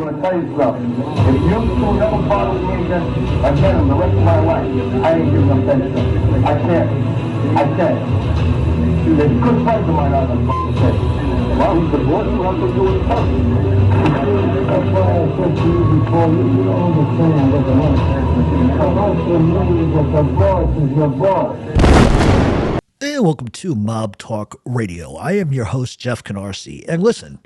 going to tell you something. If you two never bother me again in the rest of my life, I ain't giving them Testa. I can't. There's good friends of mine out there fucking say. Well, he's the boss, you have to do it tough. That's why I said to you before, you don't understand what the boss is your boss. And welcome to Mob Talk Radio. I am your host, Jeff Canarsie. And listen,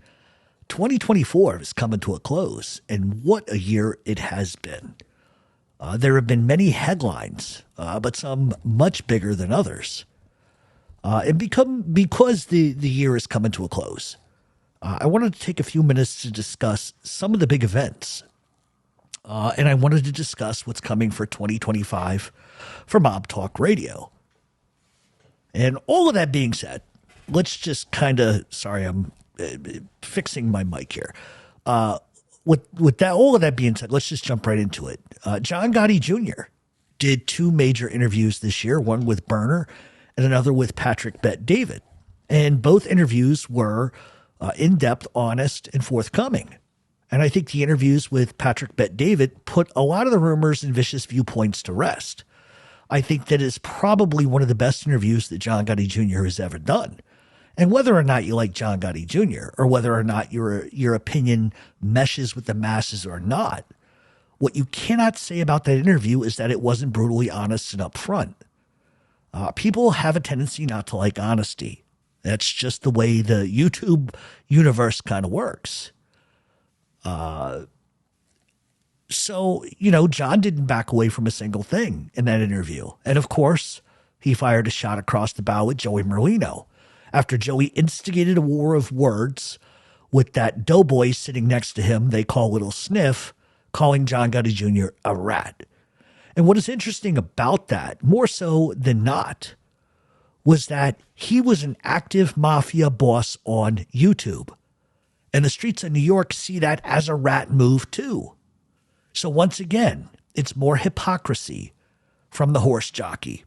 2024 is coming to a close, and what a year it has been. There have been many headlines, but some much bigger than others. And because the year is coming to a close, I wanted to take a few minutes to discuss some of the big events. And I wanted to discuss what's coming for 2025 for Mob Talk Radio. And all of that being said, let's just kind of, sorry, I'm fixing my mic here. With that, all of that being said, let's just jump right into it. John Gotti Jr. did two major interviews this year, one with Burner and another with Patrick Bet-David. And both interviews were in-depth, honest, and forthcoming. And I think the interviews with Patrick Bet-David put a lot of the rumors and vicious viewpoints to rest. I think that is probably one of the best interviews that John Gotti Jr. has ever done. And whether or not you like John Gotti Jr. or whether or not your opinion meshes with the masses or not, what you cannot say about that interview is that it wasn't brutally honest and upfront. People have a tendency not to like honesty. That's just the way the YouTube universe kind of works. So, John didn't back away from a single thing in that interview. And of course, he fired a shot across the bow at Joey Merlino after Joey instigated a war of words with that doughboy sitting next to him they call Little Sniff, calling John Gotti Jr. a rat. And what is interesting about that, more so than not, was that he was an active mafia boss on YouTube. And the streets of New York see that as a rat move too. So once again, it's more hypocrisy from the horse jockey.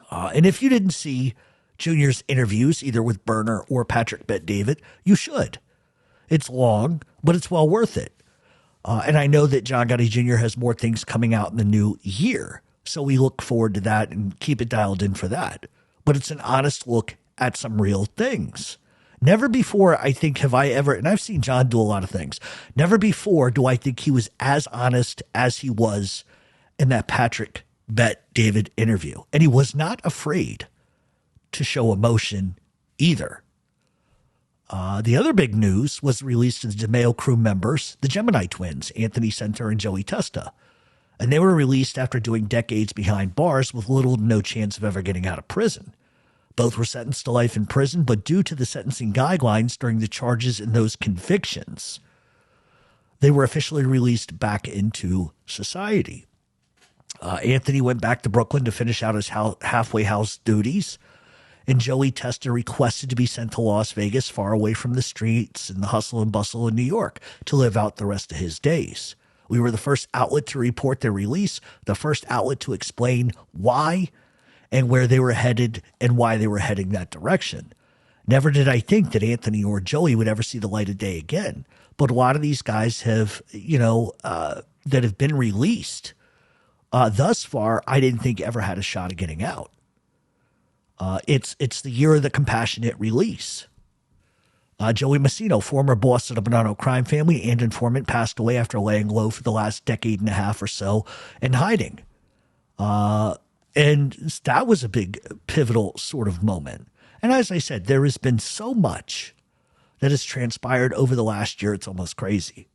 And if you didn't see Junior's interviews, either with Burner or Patrick Bet-David, you should. It's long, but it's well worth it. And I know that John Gotti Jr. has more things coming out in the new year. So we look forward to that and keep it dialed in for that. But it's an honest look at some real things. Never before, I think, have I ever, and I've seen John do a lot of things, never before do I think he was as honest as he was in that Patrick Bet-David interview. And he was not afraid to show emotion either. The other big news was the release of the DeMeo crew members, the Gemini twins, Anthony Center and Joey Testa. And they were released after doing decades behind bars with little to no chance of ever getting out of prison. Both were sentenced to life in prison, but due to the sentencing guidelines during the charges in those convictions, they were officially released back into society. Anthony went back to Brooklyn to finish out his halfway house duties, and Joey Testa requested to be sent to Las Vegas, far away from the streets and the hustle and bustle in New York, to live out the rest of his days. We were the first outlet to report their release, the first outlet to explain why and where they were headed and why they were heading that direction. Never did I think that Anthony or Joey would ever see the light of day again. But a lot of these guys have, that have been released thus far, I didn't think ever had a shot of getting out. It's the year of the compassionate release. Joey Massino, former boss of the Bonanno crime family and informant, passed away after laying low for the last decade and a half or so in hiding. And that was a big pivotal sort of moment. And as I said, there has been so much that has transpired over the last year. It's almost crazy.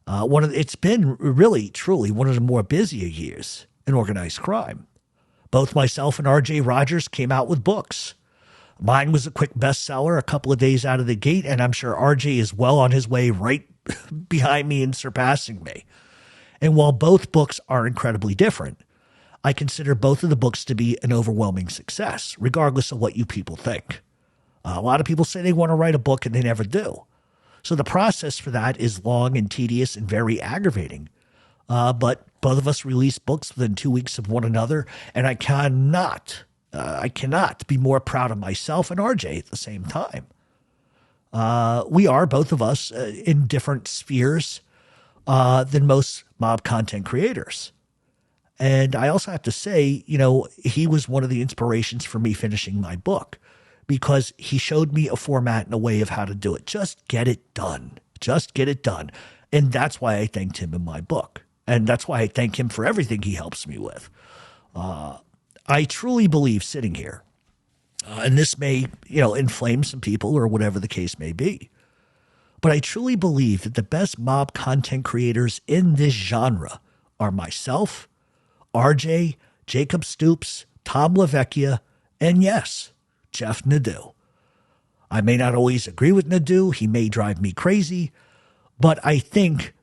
It's been really, truly one of the more busier years in organized crime. Both myself and R.J. Rogers came out with books. Mine was a quick bestseller a couple of days out of the gate, and I'm sure R.J. is well on his way right behind me and surpassing me. And while both books are incredibly different, I consider both of the books to be an overwhelming success, regardless of what you people think. A lot of people say they want to write a book and they never do. So the process for that is long and tedious and very aggravating. But both of us released books within 2 weeks of one another, and I cannot be more proud of myself and RJ at the same time. We are, both of us, in different spheres than most mob content creators. And I also have to say, he was one of the inspirations for me finishing my book because he showed me a format and a way of how to do it. Just get it done. Just get it done. And that's why I thanked him in my book. And that's why I thank him for everything he helps me with. I truly believe sitting here, and this may, inflame some people or whatever the case may be, but I truly believe that the best mob content creators in this genre are myself, RJ, Jacob Stoops, Tom LaVecchia, and yes, Jeff Nadeau. I may not always agree with Nadeau. He may drive me crazy, but I think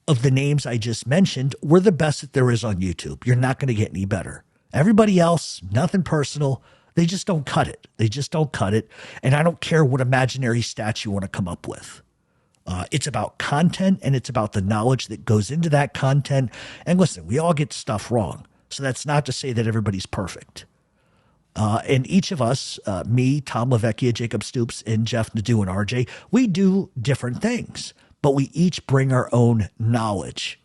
of the names I just mentioned, we're the best that there is on YouTube. You're not going to get any better. Everybody else, nothing personal. They just don't cut it. They just don't cut it. And I don't care what imaginary stats you want to come up with. It's about content, and it's about the knowledge that goes into that content. And listen, we all get stuff wrong. So that's not to say that everybody's perfect. And each of us, me, Tom LaVecchia, Jacob Stoops, and Jeff Nadeau and RJ, we do different things, but we each bring our own knowledge.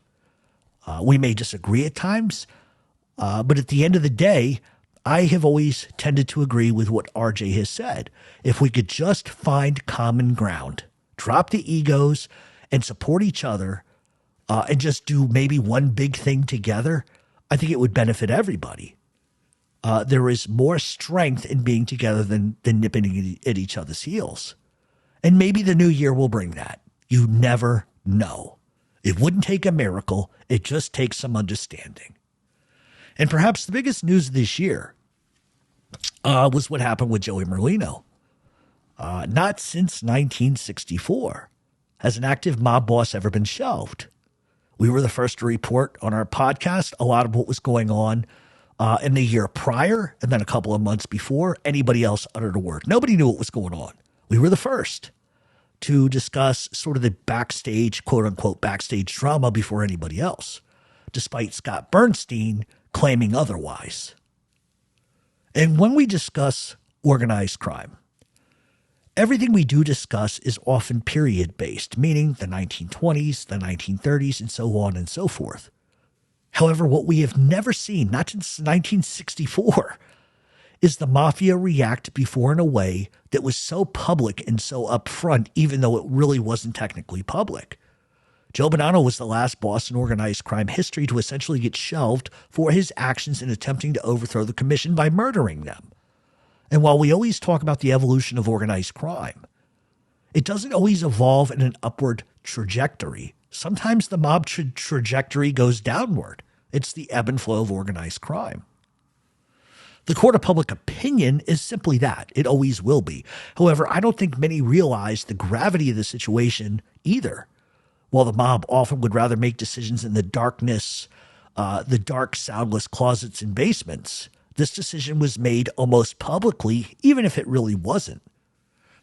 We may disagree at times, but at the end of the day, I have always tended to agree with what RJ has said. If we could just find common ground, drop the egos, and support each other, and just do maybe one big thing together, I think it would benefit everybody. There is more strength in being together than nipping at each other's heels. And maybe the new year will bring that. You never know. It wouldn't take a miracle. It just takes some understanding. And perhaps the biggest news of this year was what happened with Joey Merlino. Not since 1964 has an active mob boss ever been shelved. We were the first to report on our podcast a lot of what was going on in the year prior, and then a couple of months before anybody else uttered a word. Nobody knew what was going on. We were the first to discuss sort of the backstage, quote unquote, backstage drama before anybody else, despite Scott Bernstein claiming otherwise. And when we discuss organized crime, everything we do discuss is often period-based, meaning the 1920s, the 1930s, and so on and so forth. However, what we have never seen, not since 1964, is the mafia react before in a way that was so public and so upfront, even though it really wasn't technically public. Joe Bonanno was the last boss in organized crime history to essentially get shelved for his actions in attempting to overthrow the commission by murdering them. And while we always talk about the evolution of organized crime, it doesn't always evolve in an upward trajectory. Sometimes the mob trajectory goes downward. It's the ebb and flow of organized crime. The court of public opinion is simply that. It always will be. However, I don't think many realize the gravity of the situation either. While the mob often would rather make decisions in the darkness, the dark, soundless closets and basements, this decision was made almost publicly, even if it really wasn't.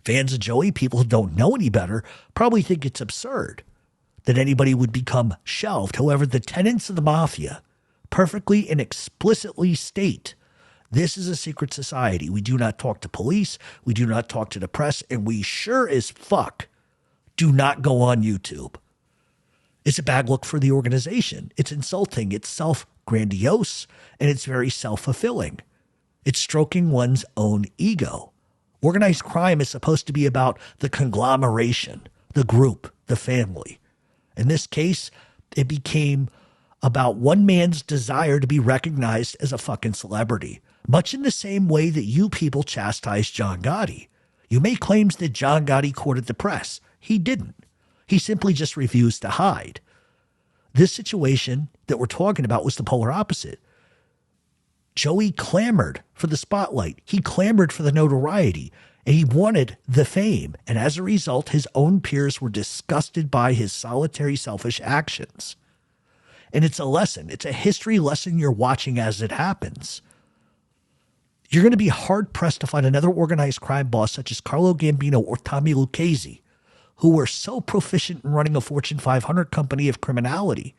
Fans of Joey, people who don't know any better, probably think it's absurd that anybody would become shelved. However, the tenets of the mafia perfectly and explicitly state this is a secret society. We do not talk to police. We do not talk to the press. And we sure as fuck do not go on YouTube. It's a bad look for the organization. It's insulting. It's self-grandiose. And it's very self-fulfilling. It's stroking one's own ego. Organized crime is supposed to be about the conglomeration, the group, the family. In this case, it became about one man's desire to be recognized as a fucking celebrity, much in the same way that you people chastised John Gotti. You made claims that John Gotti courted the press. He didn't. He simply just refused to hide. This situation that we're talking about was the polar opposite. Joey clamored for the spotlight. He clamored for the notoriety, and he wanted the fame. And as a result, his own peers were disgusted by his solitary, selfish actions. And it's a lesson. It's a history lesson you're watching as it happens. You're going to be hard-pressed to find another organized crime boss such as Carlo Gambino or Tommy Lucchese, who were so proficient in running a Fortune 500 company of criminality.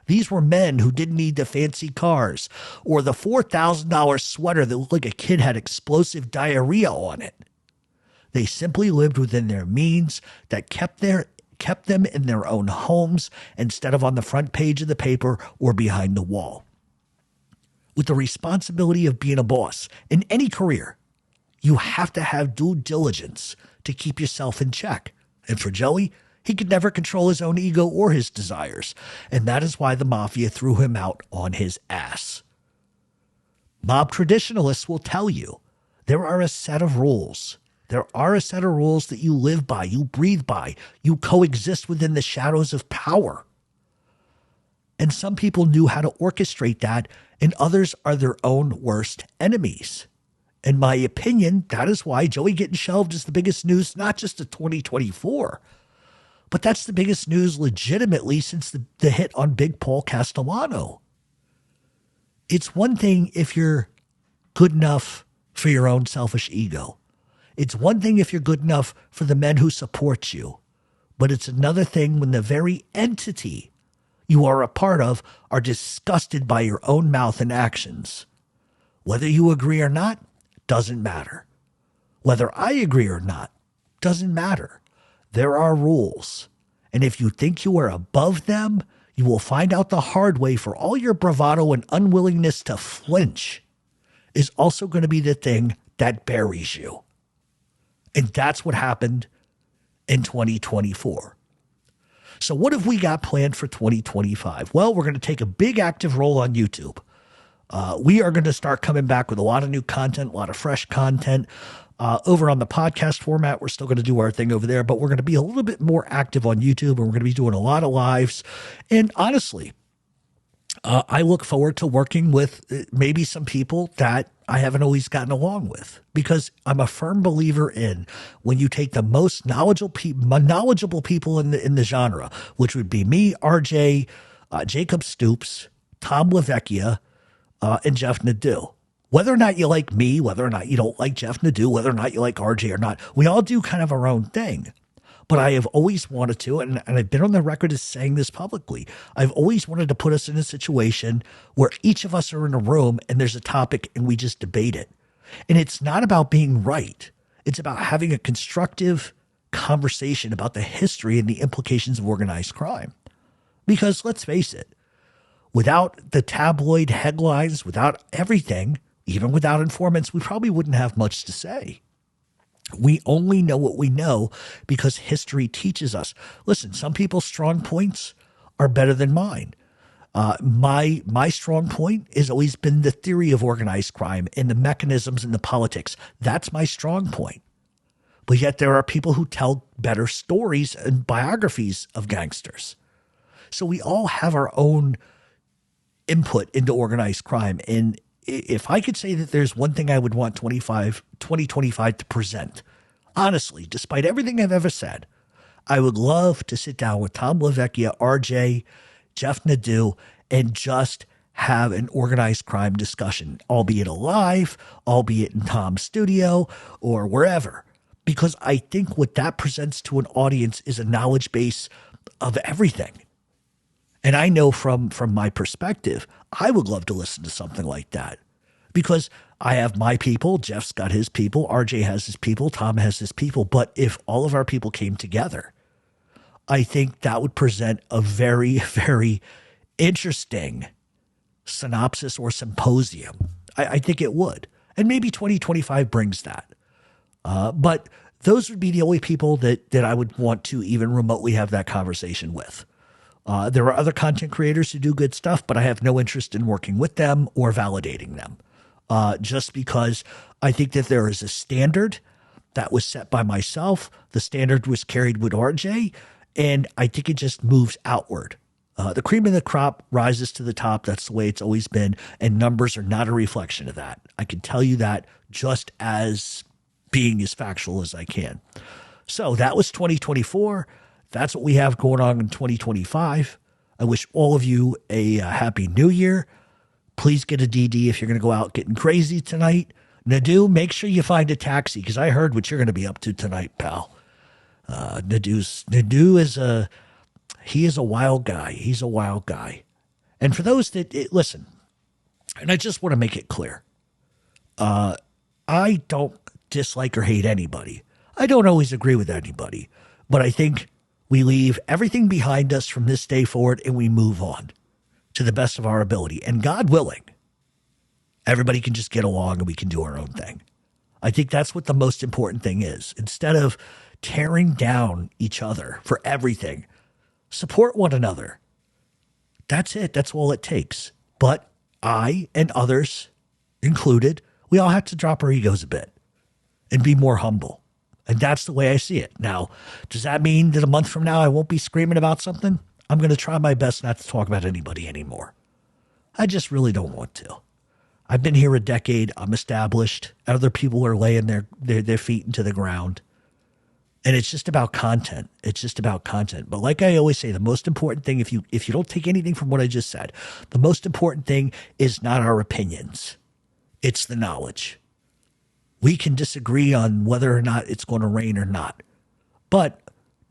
These were men who didn't need the fancy cars or the $4,000 sweater that looked like a kid had explosive diarrhea on it. They simply lived within their means that kept them in their own homes instead of on the front page of the paper or behind the wall. With the responsibility of being a boss in any career, you have to have due diligence to keep yourself in check. And for Joey, he could never control his own ego or his desires, and that is why the mafia threw him out on his ass. Mob traditionalists will tell you there are a set of rules. There are a set of rules that you live by, you breathe by, you coexist within the shadows of power. And some people knew how to orchestrate that, and others are their own worst enemies. In my opinion, that is why Joey getting shelved is the biggest news, not just of 2024, but that's the biggest news legitimately since the hit on Big Paul Castellano. It's one thing if you're good enough for your own selfish ego. It's one thing if you're good enough for the men who support you. But it's another thing when the very entity you are a part of are disgusted by your own mouth and actions. Whether you agree or not, doesn't matter. Whether I agree or not, doesn't matter. There are rules. And if you think you are above them, you will find out the hard way, for all your bravado and unwillingness to flinch is also going to be the thing that buries you. And that's what happened in 2024. So what have we got planned for 2025? Well, we're going to take a big active role on YouTube. We are going to start coming back with a lot of new content, a lot of fresh content. Over on the podcast format, we're still going to do our thing over there, but we're going to be a little bit more active on YouTube, and we're going to be doing a lot of lives. And honestly, I look forward to working with maybe some people that I haven't always gotten along with, because I'm a firm believer in when you take the most knowledgeable people in the genre, which would be me, RJ, Jacob Stoops, Tom LaVecchia, and Jeff Nadeau. Whether or not you like me, whether or not you don't like Jeff Nadeau, whether or not you like RJ or not, we all do kind of our own thing. But I have always wanted to, and I've been on the record as saying this publicly, I've always wanted to put us in a situation where each of us are in a room and there's a topic and we just debate it. And it's not about being right. It's about having a constructive conversation about the history and the implications of organized crime. Because let's face it, without the tabloid headlines, without everything, even without informants, we probably wouldn't have much to say. We only know what we know because history teaches us. Listen, some people's strong points are better than mine. My strong point has always been the theory of organized crime and the mechanisms and the politics. That's my strong point. But yet there are people who tell better stories and biographies of gangsters. So we all have our own input into organized crime. And if I could say that there's one thing I would want 2025 to present, honestly, despite everything I've ever said, I would love to sit down with Tom LaVecchia, RJ, Jeff Nadeau, and just have an organized crime discussion, albeit alive, albeit in Tom's studio or wherever. Because I think what that presents to an audience is a knowledge base of everything. And I know from my perspective, I would love to listen to something like that, because I have my people, Jeff's got his people, RJ has his people, Tom has his people. But if all of our people came together, I think that would present a very, very interesting synopsis or symposium. I think it would. And maybe 2025 brings that. But those would be the only people that I would want to even remotely have that conversation with. There are other content creators who do good stuff, but I have no interest in working with them or validating them. Just because I think that there is a standard that was set by myself. The standard was carried with RJ, and I think it just moves outward. The cream of the crop rises to the top. That's the way it's always been, and numbers are not a reflection of that. I can tell you that just as being as factual as I can. So that was 2024. That's what we have going on in 2025. I wish all of you a happy new year. Please get a DD if you're going to go out getting crazy tonight. Nadeau, make sure you find a taxi, because I heard what you're going to be up to tonight, pal. Nadeau is he is a wild guy. He's a wild guy. And for those that listen, and I just want to make it clear, I don't dislike or hate anybody. I don't always agree with anybody, but I think we leave everything behind us from this day forward and we move on to the best of our ability. And God willing, everybody can just get along and we can do our own thing. I think that's what the most important thing is. Instead of tearing down each other for everything, support one another. That's it. That's all it takes. But I and others included, we all have to drop our egos a bit and be more humble. And that's the way I see it. Now, does that mean that a month from now I won't be screaming about something? I'm going to try my best not to talk about anybody anymore. I just really don't want to. I've been here a decade. I'm established. Other people are laying their feet into the ground. And it's just about content. It's just about content. But like I always say, the most important thing, if you don't take anything from what I just said, the most important thing is not our opinions. It's the knowledge. We can disagree on whether or not it's going to rain or not. But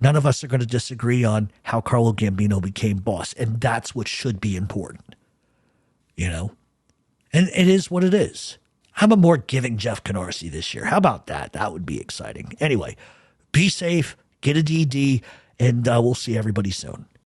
none of us are going to disagree on how Carlo Gambino became boss. And that's what should be important. You know? And it is what it is. I'm a more giving Jeff Canarsie this year. How about that? That would be exciting. Anyway, be safe, get a DD, and we'll see everybody soon.